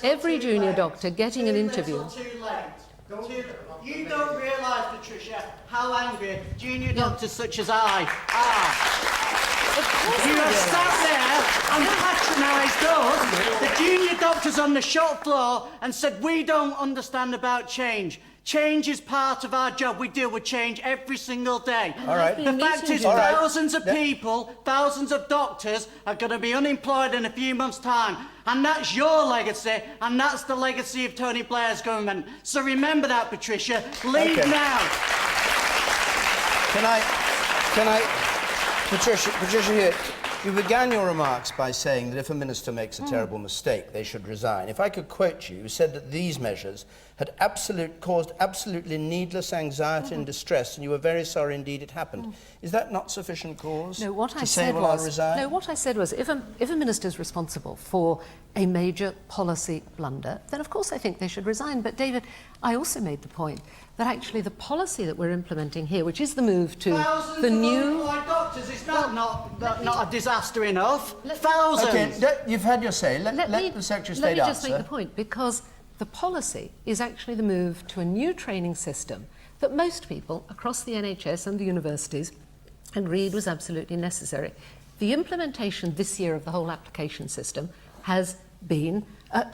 every junior doctor getting an interview. Too late. You don't realise, Patricia, how angry junior doctors such as I are. You have sat there and patronised us, the junior doctors on the shop floor, and said we don't understand about change. Change is part of our job. We deal with change every single day. All right. The fact is, thousands of people, thousands of doctors are going to be unemployed in a few months' time. And that's your legacy, and that's the legacy of Tony Blair's government. So remember that, Patricia. Leave now. Can I, Patricia Hewitt, you began your remarks by saying that if a minister makes a terrible mistake, they should resign. If I could quote you, you said that these measures had caused absolutely needless anxiety and distress, and you were very sorry indeed it happened. Is that not sufficient cause? No, what to I say, said well, was, I'll resign? no, what I said was, if a minister is responsible for a major policy blunder, then of course I think they should resign. But David, I also made the point that actually the policy that we're implementing here, which is the move to the new... doctors, is that not a disaster enough? Thousands! Okay, you've had your say. Let the Secretary of State answer. Let me just make the point, because the policy is actually the move to a new training system that most people across the NHS and the universities agreed was absolutely necessary. The implementation this year of the whole application system has been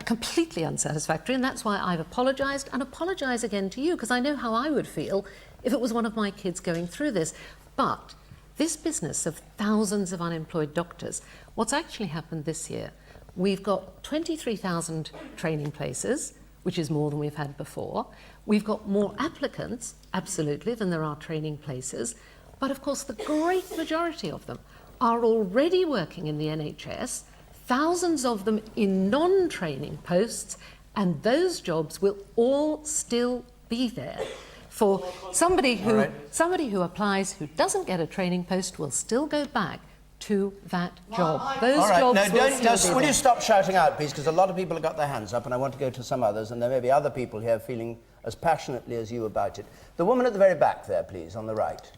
completely unsatisfactory, and that's why I've apologised, and apologise again to you, because I know how I would feel if it was one of my kids going through this. But this business of thousands of unemployed doctors, what's actually happened this year, we've got 23,000 training places, which is more than we've had before. We've got more applicants, absolutely, than there are training places. But of course, the great majority of them are already working in the NHS, thousands of them in non-training posts, and those jobs will all still be there. For somebody who applies, who doesn't get a training post, will still go back to that job. Those jobs will still be will you stop shouting out, please, because a lot of people have got their hands up, and I want to go to some others, and there may be other people here feeling as passionately as you about it. The woman at the very back there, please, on the right.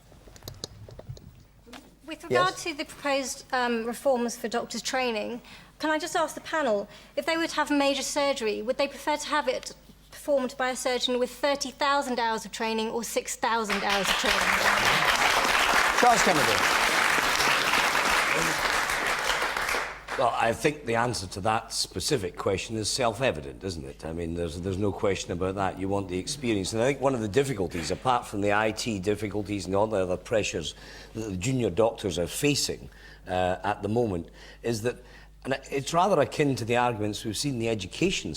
With regard to the proposed reforms for doctors' training, can I just ask the panel, if they were to have major surgery, would they prefer to have it performed by a surgeon with 30,000 hours of training or 6,000 hours of training? Charles Kennedy. Well, I think the answer to that specific question is self-evident, isn't it? I mean, there's no question about that. You want the experience. And I think one of the difficulties, apart from the IT difficulties and all the other pressures that the junior doctors are facing at the moment, is that, and it's rather akin to the arguments we've seen in the education